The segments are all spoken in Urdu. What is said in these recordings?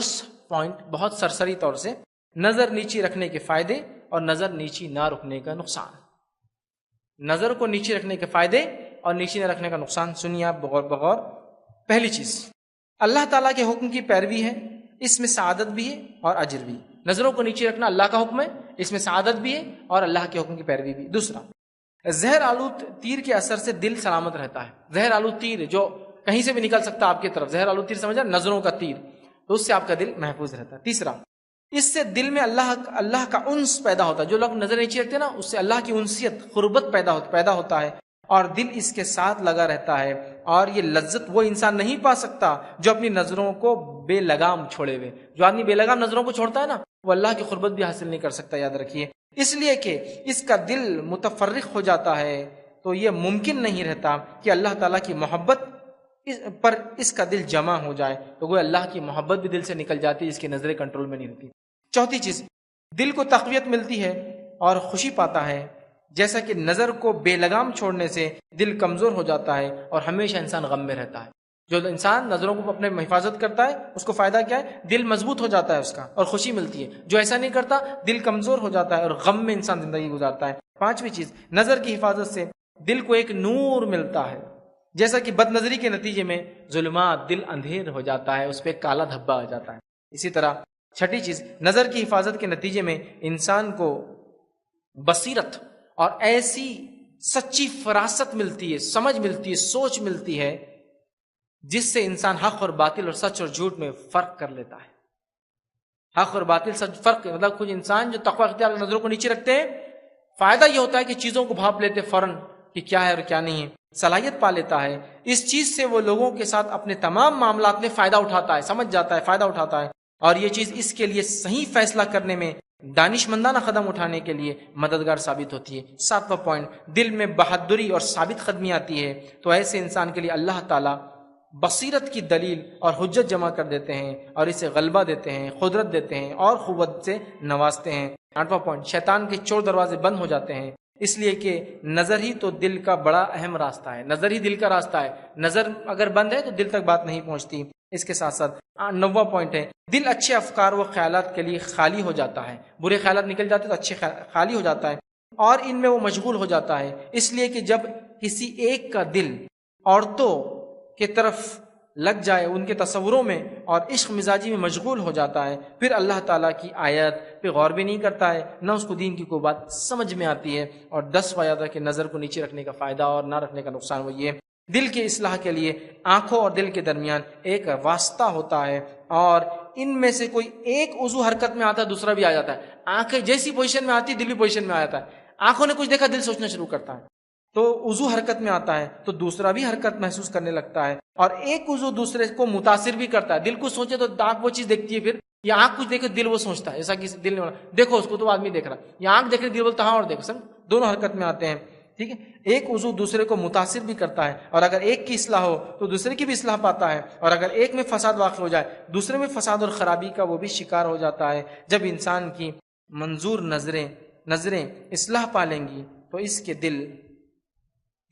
10 پوائنٹ بہت سرسری طور سے، نظر نیچی رکھنے کے فائدے اور نظر نیچی نہ رکھنے کا نقصان۔ نظر کو نیچی رکھنے کے فائدے اور نیچی نہ رکھنے کا نقصان سنیے آپ بغور۔ پہلی چیز، اللہ تعالیٰ کے حکم کی پیروی ہے، اس میں سعادت بھی ہے اور اجر بھی۔ نظروں کو نیچے رکھنا اللہ کا حکم ہے، اس میں سعادت بھی ہے اور اللہ کے حکم کی پیروی بھی۔ دوسرا، زہر آلود تیر کے اثر سے دل سلامت رہتا ہے۔ زہر آلود تیر جو کہیں سے بھی نکل سکتا ہے آپ کی طرف، زہر آلود تیر سمجھا، نظروں کا تیر، تو اس سے آپ کا دل محفوظ رہتا ہے۔ تیسرا، اس سے دل میں اللہ کا انس پیدا ہوتا ہے۔ جو لوگ نظر نیچے رکھتے ہیں نا، اس سے اللہ کی انسیت، قربت پیدا ہوتا ہے اور دل اس کے ساتھ لگا رہتا ہے، اور یہ لذت وہ انسان نہیں پا سکتا جو اپنی نظروں کو بے لگام چھوڑے ہوئے۔ جو آدمی بے لگام نظروں کو چھوڑتا ہے نا، وہ اللہ کی قربت بھی حاصل نہیں کر سکتا، یاد رکھیے۔ اس لیے کہ اس کا دل متفرق ہو جاتا ہے، تو یہ ممکن نہیں رہتا کہ اللہ تعالیٰ کی محبت پر اس کا دل جمع ہو جائے، تو وہ اللہ کی محبت بھی دل سے نکل جاتی ہے، اس کی نظریں کنٹرول میں نہیں ہوتی۔ چوتھی چیز، دل کو تقویت ملتی ہے اور خوشی پاتا ہے، جیسا کہ نظر کو بے لگام چھوڑنے سے دل کمزور ہو جاتا ہے اور ہمیشہ انسان غم میں رہتا ہے۔ جو انسان نظروں کو اپنے حفاظت کرتا ہے، اس کو فائدہ کیا ہے؟ دل مضبوط ہو جاتا ہے اس کا اور خوشی ملتی ہے۔ جو ایسا نہیں کرتا، دل کمزور ہو جاتا ہے اور غم میں انسان زندگی گزارتا ہے۔ پانچویں چیز، نظر کی حفاظت سے دل کو ایک نور ملتا ہے، جیسا کہ بد نظری کے نتیجے میں ظلمات، دل اندھیر ہو جاتا ہے، اس پہ کالا دھبا آ جاتا ہے۔ اسی طرح چھٹی چیز، نظر کی حفاظت کے نتیجے میں انسان کو بصیرت اور ایسی سچی فراست ملتی ہے، سمجھ ملتی ہے، سوچ ملتی ہے، جس سے انسان حق اور باطل اور سچ اور جھوٹ میں فرق کر لیتا ہے۔ حق اور باطل سچ فرق، مطلب کچھ انسان جو تقوی اختیار نظروں کو نیچے رکھتے ہیں، فائدہ یہ ہوتا ہے کہ چیزوں کو بھاپ لیتے فوراً کہ کیا ہے اور کیا نہیں ہے، صلاحیت پا لیتا ہے۔ اس چیز سے وہ لوگوں کے ساتھ اپنے تمام معاملات میں فائدہ اٹھاتا ہے، سمجھ جاتا ہے، فائدہ اٹھاتا ہے، اور یہ چیز اس کے لیے صحیح فیصلہ کرنے میں، دانش مندانہ قدم اٹھانے کے لیے مددگار ثابت ہوتی ہے۔ ساتواں پوائنٹ، دل میں بہادری اور ثابت قدمی آتی ہے، تو ایسے انسان کے لیے اللہ تعالیٰ بصیرت کی دلیل اور حجت جمع کر دیتے ہیں اور اسے غلبہ دیتے ہیں، قدرت دیتے ہیں اور قوت سے نوازتے ہیں۔ آٹھواں پوائنٹ، شیطان کے چور دروازے بند ہو جاتے ہیں، اس لیے کہ نظر ہی تو دل کا بڑا اہم راستہ ہے، نظر ہی دل کا راستہ ہے۔ نظر اگر بند ہے تو دل تک بات نہیں پہنچتی۔ اس کے ساتھ ساتھ نواں پوائنٹ ہے، دل اچھے افکار و خیالات کے لیے خالی ہو جاتا ہے۔ برے خیالات نکل جاتے تو اچھے خالی ہو جاتا ہے اور ان میں وہ مشغول ہو جاتا ہے۔ اس لیے کہ جب کسی ایک کا دل عورتوں کی طرف لگ جائے، ان کے تصوروں میں اور عشق مزاجی میں مشغول ہو جاتا ہے، پھر اللہ تعالیٰ کی آیت پہ غور بھی نہیں کرتا ہے، نہ اس کو دین کی کوئی بات سمجھ میں آتی ہے۔ اور 10واں یاد ہے کہ نظر کو نیچے رکھنے کا فائدہ اور نہ رکھنے کا نقصان وہ یہ، دل کے اصلاح کے لیے آنکھوں اور دل کے درمیان ایک واسطہ ہوتا ہے، اور ان میں سے کوئی ایک عضو حرکت میں آتا ہے، دوسرا بھی آ جاتا ہے۔ آنکھیں جیسی پوزیشن میں آتی ہے، دل بھی پوزیشن میں آ جاتا ہے۔ آنکھوں نے کچھ دیکھا، دل سوچنا شروع کرتا ہے، تو عضو حرکت میں آتا ہے تو دوسرا بھی حرکت محسوس کرنے لگتا ہے، اور ایک عضو دوسرے کو متاثر بھی کرتا ہے۔ دل کچھ سوچے تو آنکھ وہ چیز دیکھتی ہے، پھر یا آنکھ کچھ دیکھے دل وہ سوچتا ہے، ایسا کہ دل نے دیکھو اس کو تو آدمی دیکھ رہا، یا آنکھ دیکھ رہی دل بولتا ہاں اور دیکھو، سب دونوں حرکت میں آتے ہیں، ٹھیک ہے۔ ایک عضو دوسرے کو متاثر بھی کرتا ہے، اور اگر ایک کی اصلاح ہو تو دوسرے کی بھی اصلاح پاتا ہے، اور اگر ایک میں فساد واقع ہو جائے دوسرے میں فساد اور خرابی کا وہ بھی شکار ہو جاتا ہے۔ جب انسان کی منظور نظریں اصلاح پا لیں گی تو اس کے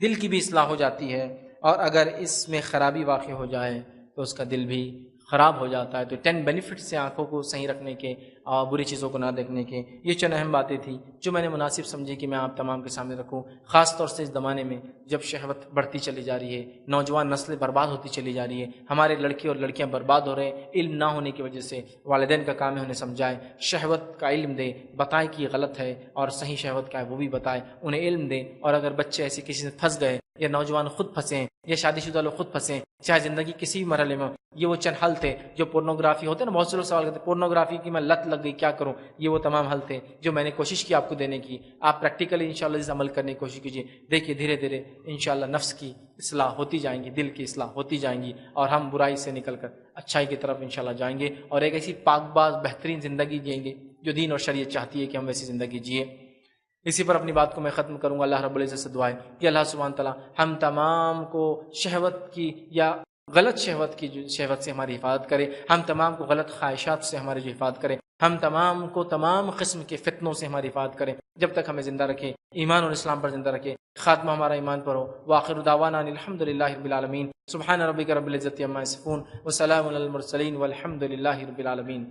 دل کی بھی اصلاح ہو جاتی ہے، اور اگر اس میں خرابی واقع ہو جائے تو اس کا دل بھی خراب ہو جاتا ہے۔ تو 10 بینیفٹس ہیں آنکھوں کو صحیح رکھنے کے اور بری چیزوں کو نہ دیکھنے کے۔ یہ چند اہم باتیں تھیں جو میں نے مناسب سمجھی کہ میں آپ تمام کے سامنے رکھوں، خاص طور سے اس زمانے میں جب شہوت بڑھتی چلی جا رہی ہے، نوجوان نسلیں برباد ہوتی چلی جا رہی ہے، ہمارے لڑکے اور لڑکیاں برباد ہو رہے ہیں علم نہ ہونے کی وجہ سے۔ والدین کا کام ہے انہیں سمجھائے، شہوت کا علم دے، بتائے کہ یہ غلط ہے اور صحیح شہوت کا ہے وہ بھی بتائے، انہیں علم دیں۔ اور اگر بچے ایسے کسی سے پھنس گئے یا نوجوان خود پھنسیں یا شادی شدہ لوگ خود پھنسیں، چاہے زندگی کسی بھی مرحلے میں، یہ وہ چند حل تھے جو پورنوگرافی ہوتے ہیں نا، بہت سے لوگ سوال کرتے ہیں پورنوگرافی کی میں لت لگ گئی کیا کروں، یہ وہ تمام حل تھے جو میں نے کوشش کی آپ کو دینے کی۔ آپ پریکٹیکلی انشاءاللہ اس عمل کرنے کی کوشش کیجیے، دیکھیے دھیرے دھیرے انشاءاللہ نفس کی اصلاح ہوتی جائیں گی، دل کی اصلاح ہوتی جائیں گی، اور ہم برائی سے نکل کر اچھائی کی طرف انشاءاللہ جائیں گے، اور ایک ایسی پاک باز بہترین زندگی جئیں گے جو دین اور شریعت چاہتی ہے کہ ہم ویسی زندگی جئیں۔ اسی پر اپنی بات کو میں ختم کروں گا۔ اللہ رب العزت سے دعا ہے کہ اللہ سبحانہ تعالیٰ ہم تمام کو شہوت کی یا غلط شہوت کی جو شہوت سے ہماری حفاظت کرے، ہم تمام کو غلط خواہشات سے ہماری جو حفاظت کرے، ہم تمام کو تمام قسم کے فتنوں سے ہماری حفاظت کریں، جب تک ہمیں زندہ رکھے، ایمان اور اسلام پر زندہ رکھے، خاتمہ ہمارا ایمان پر ہو۔ وآخر دعوانا ان الحمد للہ رب العالمین۔ سبحان ربک رب العزۃ عما یصفون وسلام علی المرسلین والحمد للہ رب العالمین۔